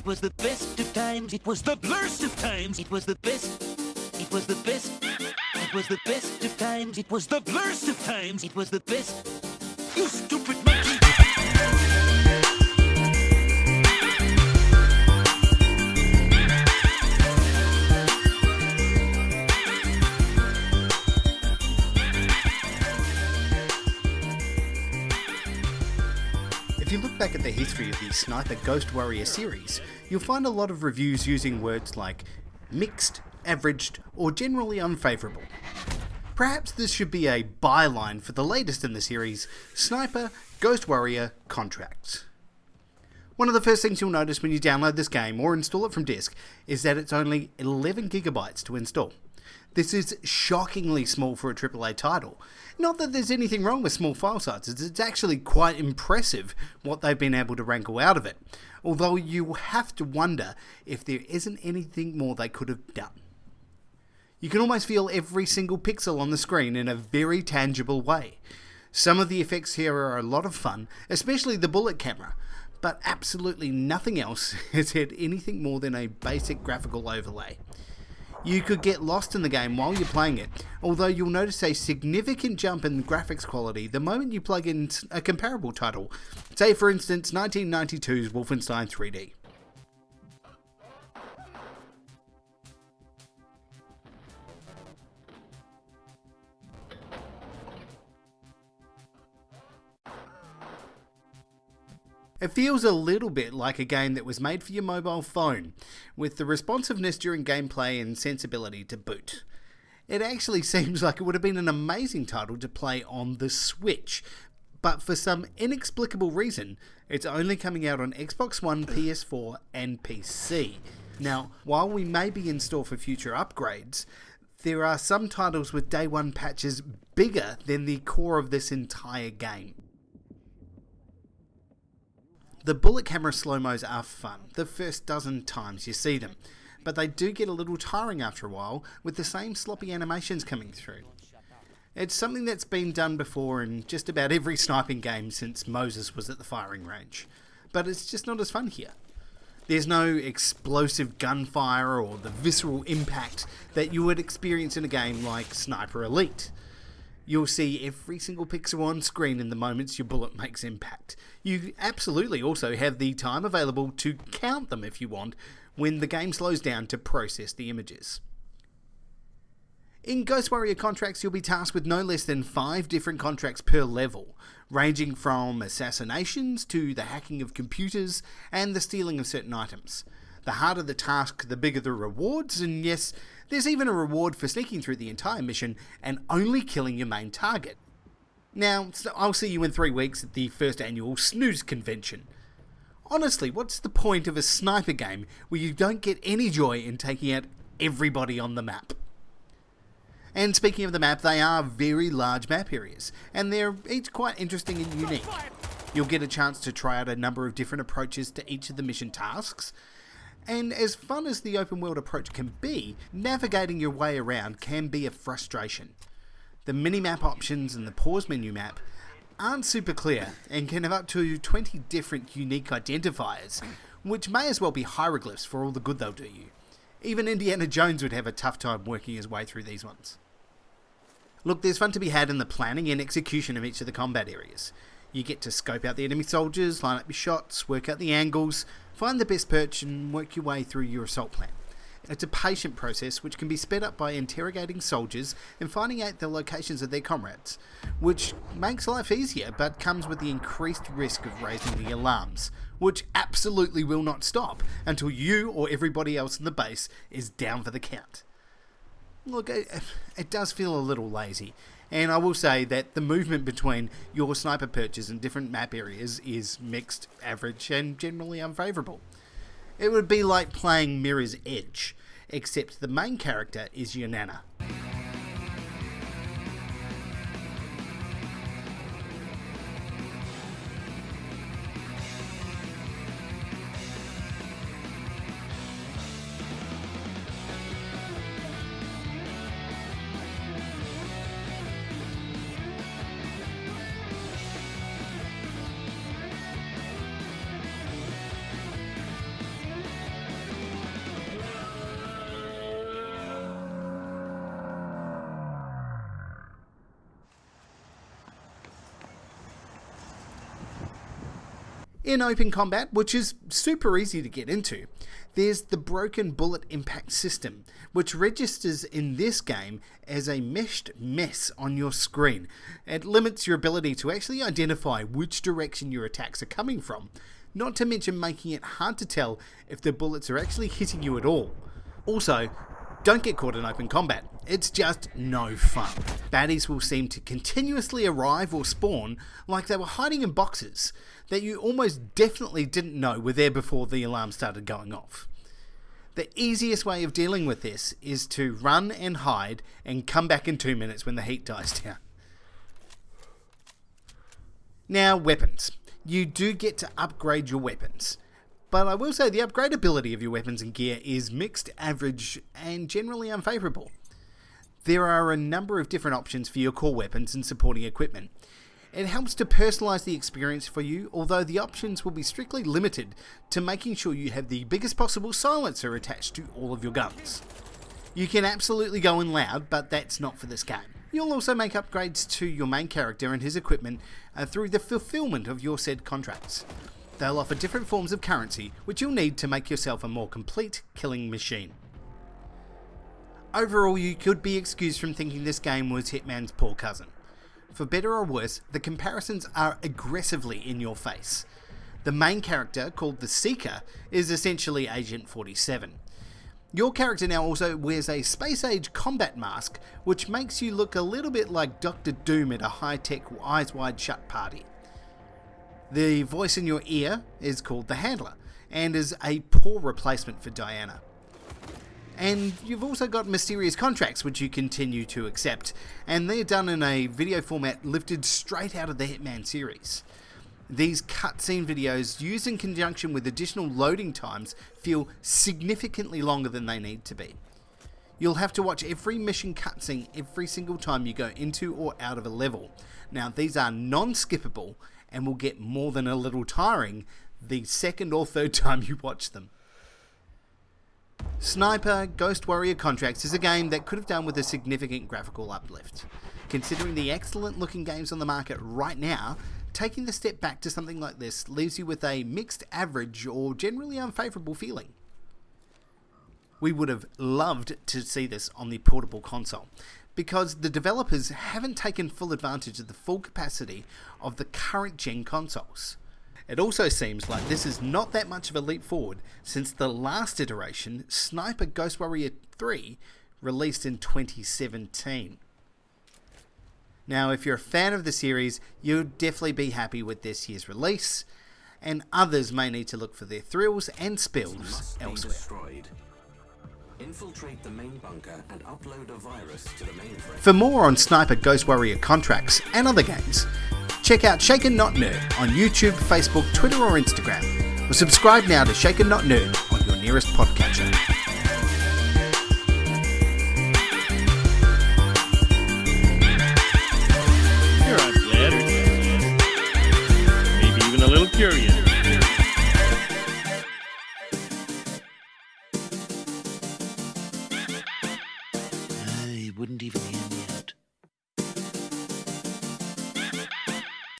was the best of times. It was the blurst of times. It was the best. It was the best. It was the best of times. It was the blurst of times. It was the best. You stupid monkey. If you look back at the history of the Sniper Ghost Warrior series, you'll find a lot of reviews using words like mixed, averaged, or generally unfavourable. Perhaps this should be a byline for the latest in the series, Sniper Ghost Warrior Contracts. One of the first things you'll notice when you download this game or install it from disk is that it's only 11 gigabytes to install. This is shockingly small for a AAA title. Not that there's anything wrong with small file sizes, it's actually quite impressive what they've been able to wrangle out of it. Although you have to wonder if there isn't anything more they could have done. You can almost feel every single pixel on the screen in a very tangible way. Some of the effects here are a lot of fun, especially the bullet camera, but absolutely nothing else has had anything more than a basic graphical overlay. You could get lost in the game while you're playing it, although you'll notice a significant jump in graphics quality the moment you plug in a comparable title, say for instance 1992's Wolfenstein 3D. It feels a little bit like a game that was made for your mobile phone, with the responsiveness during gameplay and sensibility to boot. It actually seems like it would have been an amazing title to play on the Switch, but for some inexplicable reason, it's only coming out on Xbox One, PS4 and PC. Now, while we may be in store for future upgrades, there are some titles with day one patches bigger than the core of this entire game. The bullet camera slow-mos are fun, the first dozen times you see them, but they do get a little tiring after a while with the same sloppy animations coming through. It's something that's been done before in just about every sniping game since Moses was at the firing range, but it's just not as fun here. There's no explosive gunfire or the visceral impact that you would experience in a game like Sniper Elite. You'll see every single pixel on screen in the moments your bullet makes impact. You absolutely also have the time available to count them if you want, when the game slows down to process the images. In Ghost Warrior Contracts, you'll be tasked with no less than 5 different contracts per level, ranging from assassinations to the hacking of computers and the stealing of certain items. The harder the task, the bigger the rewards, and yes, there's even a reward for sneaking through the entire mission and only killing your main target. Now, I'll see you in 3 weeks at the first annual Snooze Convention. Honestly, what's the point of a sniper game where you don't get any joy in taking out everybody on the map? And speaking of the map, they are very large map areas, and they're each quite interesting and unique. You'll get a chance to try out a number of different approaches to each of the mission tasks, and as fun as the open world approach can be, navigating your way around can be a frustration. The mini-map options and the pause menu map aren't super clear and can have up to 20 different unique identifiers, which may as well be hieroglyphs for all the good they'll do you. Even Indiana Jones would have a tough time working his way through these ones. Look, there's fun to be had in the planning and execution of each of the combat areas. You get to scope out the enemy soldiers, line up your shots, work out the angles, find the best perch and work your way through your assault plan. It's a patient process which can be sped up by interrogating soldiers and finding out the locations of their comrades, which makes life easier but comes with the increased risk of raising the alarms, which absolutely will not stop until you or everybody else in the base is down for the count. Look, it does feel a little lazy, and I will say that the movement between your sniper perches in different map areas is mixed, average, and generally unfavourable. It would be like playing Mirror's Edge, except the main character is your nana. In open combat, which is super easy to get into, there's the broken bullet impact system, which registers in this game as a meshed mess on your screen. It limits your ability to actually identify which direction your attacks are coming from, not to mention making it hard to tell if the bullets are actually hitting you at all. Also, don't get caught in open combat. It's just no fun. Baddies will seem to continuously arrive or spawn like they were hiding in boxes that you almost definitely didn't know were there before the alarm started going off. The easiest way of dealing with this is to run and hide and come back in 2 minutes when the heat dies down. Now, weapons. You do get to upgrade your weapons. But I will say the upgradability of your weapons and gear is mixed, average, and generally unfavourable. There are a number of different options for your core weapons and supporting equipment. It helps to personalise the experience for you, although the options will be strictly limited to making sure you have the biggest possible silencer attached to all of your guns. You can absolutely go in loud, but that's not for this game. You'll also make upgrades to your main character and his equipment through the fulfilment of your said contracts. They'll offer different forms of currency, which you'll need to make yourself a more complete killing machine. Overall, you could be excused from thinking this game was Hitman's poor cousin. For better or worse, the comparisons are aggressively in your face. The main character, called the Seeker, is essentially Agent 47. Your character now also wears a space-age combat mask, which makes you look a little bit like Dr. Doom at a high-tech, eyes-wide-shut party. The voice in your ear is called the Handler, and is a poor replacement for Diana. And you've also got mysterious contracts which you continue to accept, and they're done in a video format lifted straight out of the Hitman series. These cutscene videos, used in conjunction with additional loading times, feel significantly longer than they need to be. You'll have to watch every mission cutscene every single time you go into or out of a level. Now, these are non-skippable and will get more than a little tiring the second or third time you watch them. Sniper Ghost Warrior Contracts is a game that could have done with a significant graphical uplift. Considering the excellent looking games on the market right now, taking the step back to something like this leaves you with a mixed average or generally unfavourable feeling. We would have loved to see this on the portable console, because the developers haven't taken full advantage of the full capacity of the current gen consoles. It also seems like this is not that much of a leap forward since the last iteration, Sniper Ghost Warrior 3, released in 2017. Now, if you're a fan of the series, you'll definitely be happy with this year's release, and others may need to look for their thrills and spills elsewhere. Infiltrate the main bunker and upload a virus to the mainframe. For more on Sniper Ghost Warrior Contracts and other games, check out Shaken Not Nerd on YouTube, Facebook, Twitter or Instagram, or subscribe now to Shaken Not Nerd on your nearest podcatcher. Sure, I'm glad or maybe even a little curious. It wouldn't even end yet.